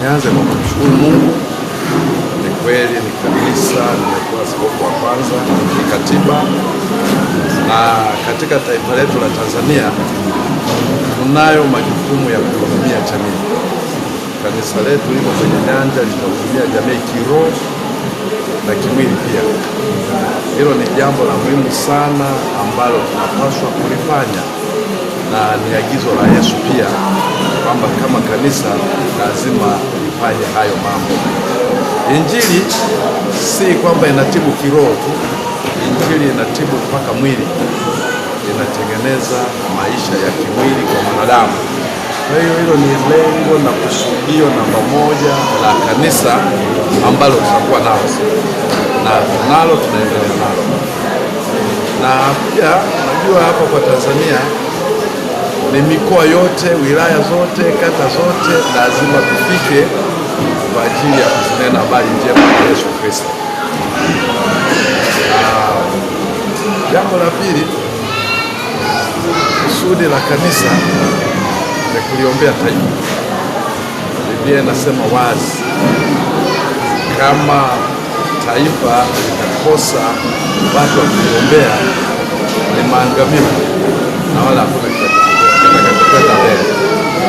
Nianze kwa kumshukuru Mungu. Ni kweli ni kanisa nimekuwa askofu wa kwanza kikatiba, na katika taifa letu la Tanzania tunayo majukumu ya kuhudumia jamii. Kanisa letu liko kwenye nyanja litahudumia jamii kiroho na kimwili pia. Hilo ni jambo la muhimu sana ambalo tunapaswa kulifanya, na ni agizo la Yesu pia kwamba kama kanisa lazima lifanye hayo mambo. Injili si kwamba inatibu kiroho tu, Injili inatibu mpaka mwili, inatengeneza maisha ya kimwili kwa mwanadamu. Kwa hiyo hilo ni lengo na kusudio namba moja la kanisa ambalo tutakuwa nalo na tunalo, tunaendelea nalo. Na pia najua hapa kwa Tanzania ni mikoa yote, wilaya zote, kata zote lazima tufike kwa ajili ya kunena habari njema ya Yesu Kristo. Jambo la pili, kusudi la kanisa ni kuliombea taifa. Biblia inasema wazi, kama taifa litakosa watu wa kuliombea ni maangamivu na wala hakuna kitakachokwenda mbele.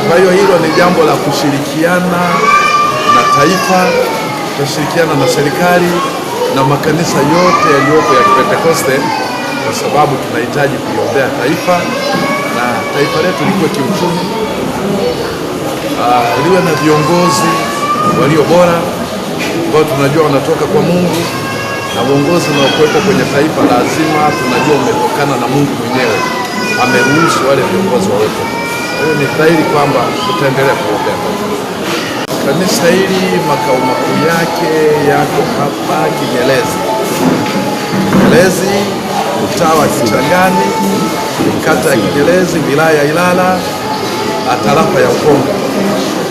Kwa hiyo hilo ni jambo la kushirikiana na taifa, tutashirikiana na serikali na makanisa yote yaliyopo ya Kipentekoste, kwa sababu tunahitaji kuliombea taifa na taifa letu likuwe kiuchumi, liwe na viongozi walio bora ambao tunajua wanatoka kwa Mungu, na uongozi unaokuwepo kwenye taifa lazima tunajua umetokana na Mungu mwenyewe, ameruhusu wale viongozi wawepo. Kwa hiyo ni dhahiri kwamba tutaendelea kuombea kanisa hili. Makao makuu yake yako hapa Kinyerezi, mtaa wa Kichangani, kata ya Kinyerezi, wilaya ya Ilala, tarafa ya Ukonga,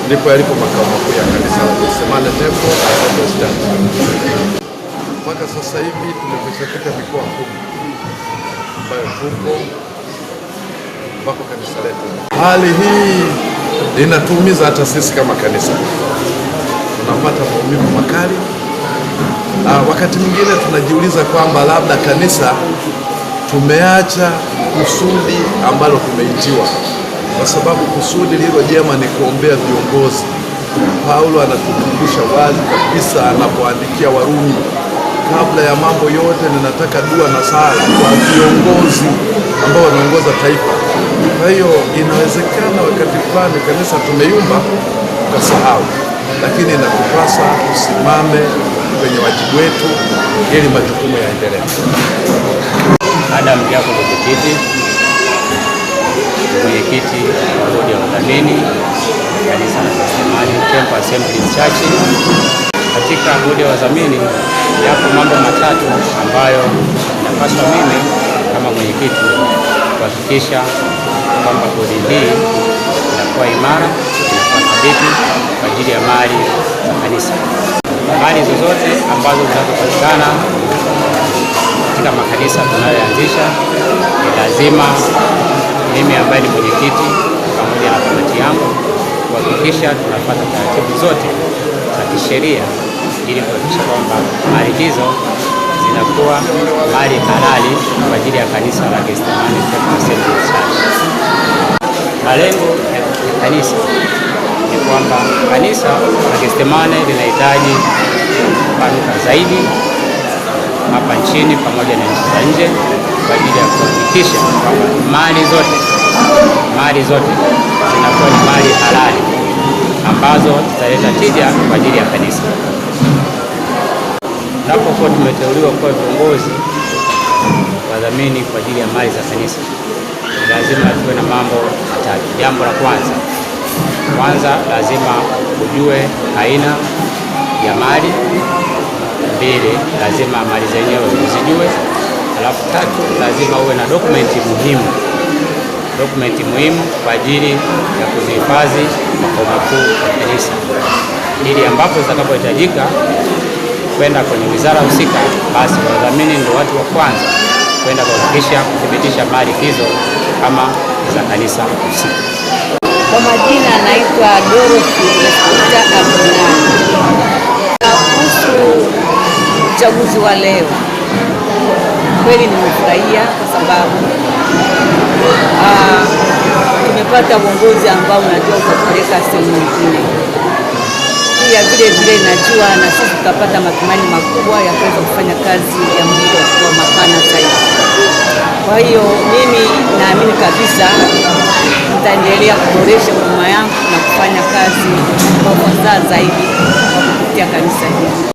ndipo yalipo makao makuu ya kanisa la Gethsemane Temple Assemblies Church. Mpaka sasa hivi tumefika mikoa 10 ambayo tupo mpaka kanisa letu. Hali hii inatuumiza hata sisi kama kanisa, tunapata maumivu makali. Wakati mwingine tunajiuliza kwamba labda kanisa tumeacha kusudi ambalo tumeitiwa, kwa sababu kusudi lilo jema ni kuombea viongozi. Paulo anatukumbusha wazi kabisa anapoandikia Warumi, kabla ya mambo yote ninataka dua na sala kwa viongozi ambao wanaongoza taifa. Kwa hiyo inawezekana wakati fulani kanisa tumeyumba tukasahau, lakini inatupasa tusimame kwenye wajibu wetu ili majukumu yaendelee. Adam Jacob Mwenyekiti wa bodi ya wadhamini kanisa la Gethsemane Temple Assemblies Church. Katika bodi ya wadhamini yapo mambo matatu ambayo inapaswa mimi kama mwenyekiti kuhakikisha kwamba bodi hii inakuwa imara, inakuwa thabiti kwa ajili ya mali za kanisa. Mali zozote ambazo zinazopatikana katika makanisa tunayoanzisha, ni lazima mimi ambaye ni mwenyekiti pamoja na kamati yangu kuhakikisha tunafuata taratibu zote za kisheria ili kuhakikisha kwamba mali hizo zinakuwa mali halali kwa ajili ya kanisa la Gethsemane Temple Assemblies Church. Malengo ya kanisa ni kwamba kanisa la Gethsemane linahitaji kupanuka zaidi hapa nchini pamoja na nchi za nje kwa ajili ya kuhakikisha kwamba mali zote zinakuwa ni mali halali ambazo zitaleta tija kwa ajili ya kanisa. Tunapokuwa tumeteuliwa kuwa viongozi wadhamini kwa ajili ya mali za kanisa, lazima tuwe na mambo matatu. Jambo la kwanza lazima ujue aina ya mali. 2, lazima mali zenyewe uzijue. Alafu 3, lazima uwe na dokumenti muhimu kwa ajili ya kuzihifadhi makao makuu ya kanisa, ili ambapo zitakapohitajika kwenda kwenye wizara husika, basi wadhamini ndio watu wa kwanza kwenda kuhakikisha kuthibitisha mali hizo kama za kanisa husika. Kwa majina anaitwa Dorothy Abdullah. Kuhusu uchaguzi wa leo, kweli nimefurahia kwa sababu tumepata uongozi ambao unajua utapeleka sehemu nyingine. Pia vile najua na sisi tutapata matumaini makubwa ya kuweza kufanya kazi ya Mungu kwa mapana zaidi. Kwa hiyo mimi naamini kabisa nitaendelea kuboresha huduma yangu na kufanya kazi kwa ufasaha zaidi kupitia kanisa hili.